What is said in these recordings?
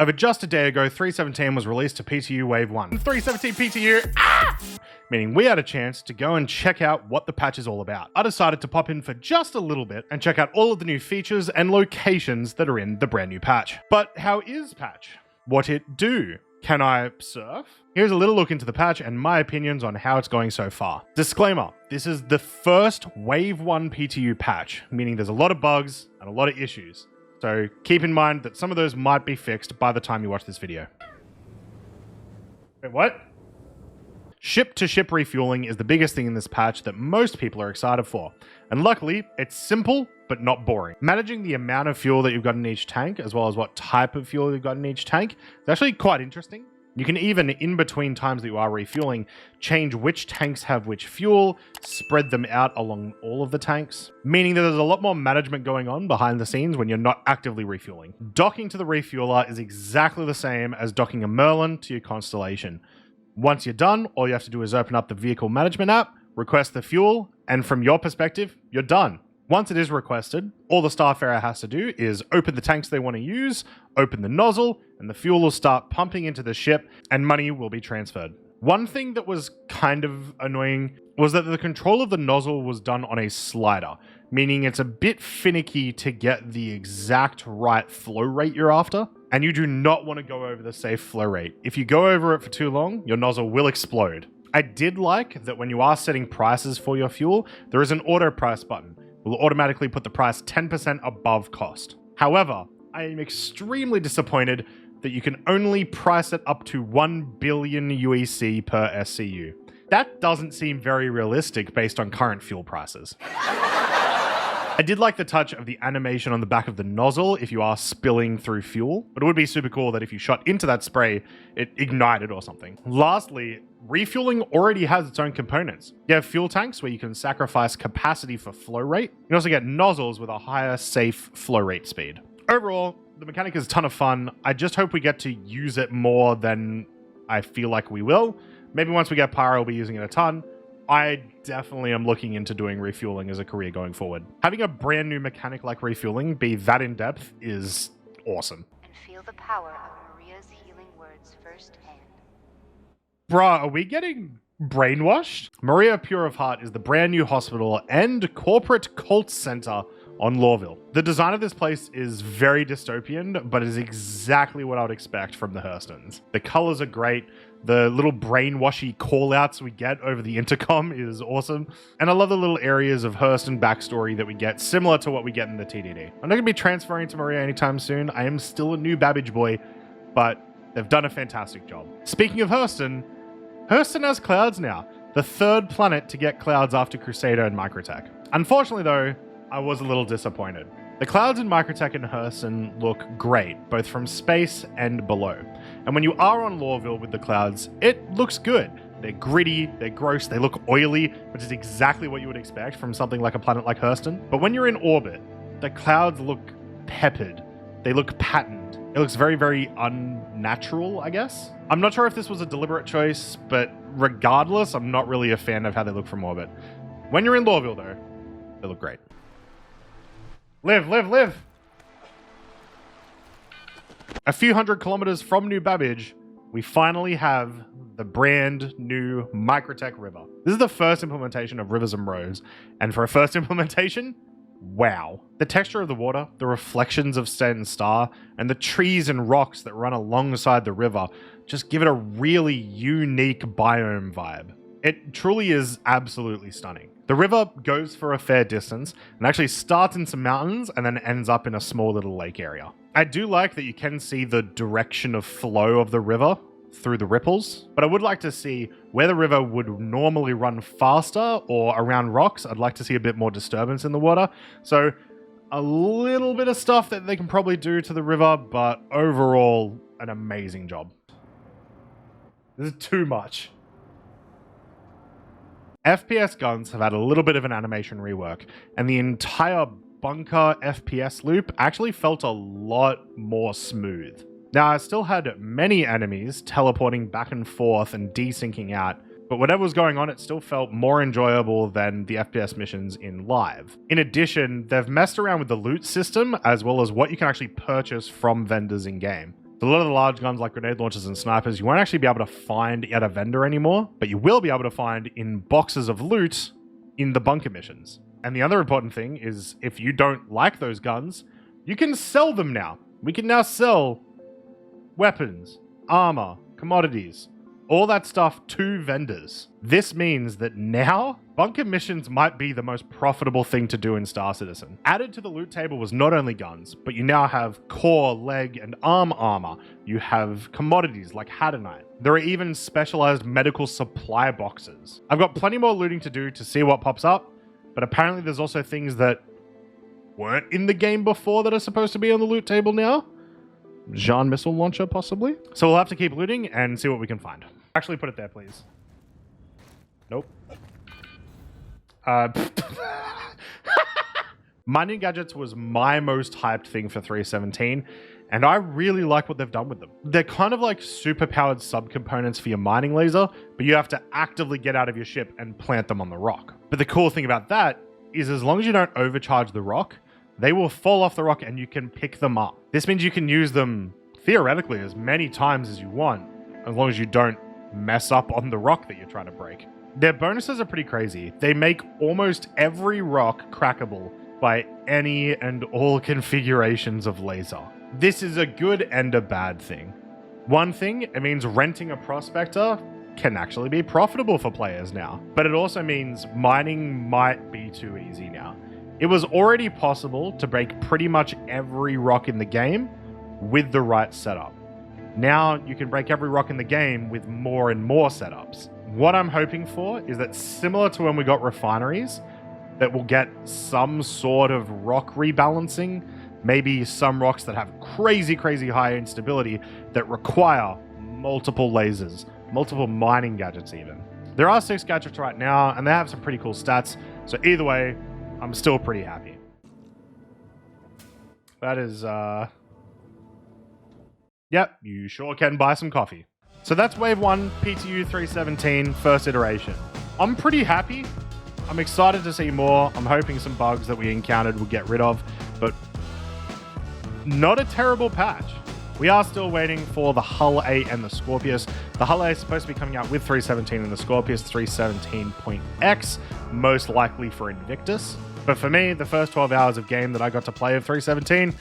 Over just a day ago, 3.17 was released to PTU Wave 1. 3.17 PTU, meaning we had a chance to go and check out what the patch is all about. I decided to pop in for just a little bit and check out all of the new features and locations that are in the brand new patch. But how is patch? What it do? Can I surf? Here's a little look into the patch and my opinions on how it's going so far. Disclaimer, this is the first Wave 1 PTU patch, meaning there's a lot of bugs and a lot of issues. So keep in mind that some of those might be fixed by the time you watch this video. Wait, what? Ship-to-ship refueling is the biggest thing in this patch that most people are excited for. And luckily, it's simple, but not boring. Managing the amount of fuel that you've got in each tank, as well as what type of fuel you've got in each tank, is actually quite interesting. You can even, in between times that you are refueling, change which tanks have which fuel, spread them out along all of the tanks, meaning that there's a lot more management going on behind the scenes when you're not actively refueling. Docking to the refueler is exactly the same as docking a Merlin to your Constellation. Once you're done, all you have to do is open up the vehicle management app, request the fuel, and from your perspective, you're done. Once it is requested, all the Starfarer has to do is open the tanks they want to use, open the nozzle, and the fuel will start pumping into the ship, and money will be transferred. One thing that was kind of annoying was that the control of the nozzle was done on a slider, meaning it's a bit finicky to get the exact right flow rate you're after, and you do not want to go over the safe flow rate. If you go over it for too long, your nozzle will explode. I did like that when you are setting prices for your fuel, there is an auto price button. It will automatically put the price 10% above cost. However, I am extremely disappointed that you can only price it up to 1 billion UEC per SCU. That doesn't seem very realistic based on current fuel prices. I did like the touch of the animation on the back of the nozzle if you are spilling through fuel, but it would be super cool that if you shot into that spray, it ignited or something. Lastly, refueling already has its own components. You have fuel tanks where you can sacrifice capacity for flow rate. You can also get nozzles with a higher safe flow rate speed. Overall, the mechanic is a ton of fun. I just hope we get to use it more than I feel like we will. Maybe once we get Pyro, we'll be using it a ton. I definitely am looking into doing refueling as a career going forward. Having a brand new mechanic like refueling be that in depth is awesome. And feel the power of Maria's healing words firsthand. Bruh, are we getting brainwashed? Maria Pure of Heart is the brand new hospital and corporate cult center on Lawville. The design of this place is very dystopian, but is exactly what I would expect from the Hurstons. The colors are great. The little brainwashy call-outs we get over the intercom is awesome. And I love the little areas of Hurston backstory that we get, similar to what we get in the TDD. I'm not going to be transferring to Maria anytime soon. I am still a new Babbage boy, but they've done a fantastic job. Speaking of Hurston, Hurston has clouds now. The third planet to get clouds after Crusader and Microtech. Unfortunately though, I was a little disappointed. The clouds in Microtech and Hurston look great, both from space and below. And when you are on Lawville with the clouds, it looks good. They're gritty, they're gross, they look oily, which is exactly what you would expect from something like a planet like Hurston. But when you're in orbit, the clouds look peppered. They look patterned. It looks very, very unnatural, I guess. I'm not sure if this was a deliberate choice, but regardless, I'm not really a fan of how they look from orbit. When you're in Lawville though, they look great. Live, live, live! A few hundred kilometers from New Babbage, we finally have the brand new Microtech River. This is the first implementation of Rivers and Roads, and for a first implementation, wow. The texture of the water, the reflections of Stanton Star, and the trees and rocks that run alongside the river just give it a really unique biome vibe. It truly is absolutely stunning. The river goes for a fair distance and actually starts in some mountains and then ends up in a small little lake area. I do like that you can see the direction of flow of the river through the ripples, but I would like to see where the river would normally run faster or around rocks. I'd like to see a bit more disturbance in the water. So a little bit of stuff that they can probably do to the river, but overall, an amazing job. This is too much. FPS Guns have had a little bit of an animation rework, and the entire bunker FPS loop actually felt a lot more smooth. Now, I still had many enemies teleporting back and forth and desyncing out, but whatever was going on, it still felt more enjoyable than the FPS missions in live. In addition, they've messed around with the loot system, as well as what you can actually purchase from vendors in-game. So a lot of the large guns like grenade launchers and snipers, you won't actually be able to find at a vendor anymore, but you will be able to find in boxes of loot in the bunker missions. And the other important thing is if you don't like those guns, you can sell them now. We can now sell weapons, armor, commodities, all that stuff to vendors. This means that now bunker missions might be the most profitable thing to do in Star Citizen. Added to the loot table was not only guns, but you now have core, leg, and arm armor. You have commodities like Hadanite. There are even specialized medical supply boxes. I've got plenty more looting to do to see what pops up, but apparently there's also things that weren't in the game before that are supposed to be on the loot table now. Jean missile launcher, possibly. So we'll have to keep looting and see what we can find. Actually, put it there, please. Nope. Mining gadgets was my most hyped thing for 317, and I really like what they've done with them. They're kind of like super powered subcomponents for your mining laser, but you have to actively get out of your ship and plant them on the rock. But the cool thing about that is as long as you don't overcharge the rock, they will fall off the rock and you can pick them up. This means you can use them theoretically as many times as you want, as long as you don't mess up on the rock that you're trying to break. Their bonuses are pretty crazy. They make almost every rock crackable by any and all configurations of laser. This is a good and a bad thing. One thing, it means renting a prospector can actually be profitable for players now, but it also means mining might be too easy now. It was already possible to break pretty much every rock in the game with the right setup. Now you can break every rock in the game with more and more setups. What I'm hoping for is that similar to when we got refineries, that we'll get some sort of rock rebalancing, maybe some rocks that have crazy high instability that require multiple lasers, multiple mining gadgets even. There are 6 gadgets right now and they have some pretty cool stats. So either way, I'm still pretty happy. That is, yep, you sure can buy some coffee. So that's Wave 1, PTU 317, first iteration. I'm pretty happy. I'm excited to see more. I'm hoping some bugs that we encountered will get rid of, but not a terrible patch. We are still waiting for the Hull A and the Scorpius. The Hull A is supposed to be coming out with 317 and the Scorpius 317.X, most likely for Invictus. But for me, the first 12 hours of game that I got to play of 317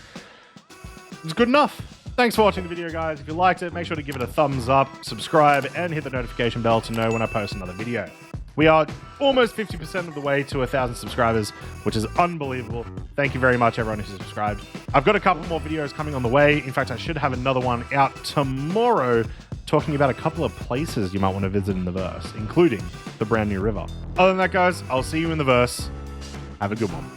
was good enough. Thanks for watching the video, guys. If you liked it, make sure to give it a thumbs up, subscribe, and hit the notification bell to know when I post another video. We are almost 50% of the way to 1,000 subscribers, which is unbelievable. Thank you very much, everyone who's subscribed. I've got a couple more videos coming on the way. In fact, I should have another one out tomorrow talking about a couple of places you might want to visit in the verse, including the brand new river. Other than that, guys, I'll see you in the verse. Have a good one.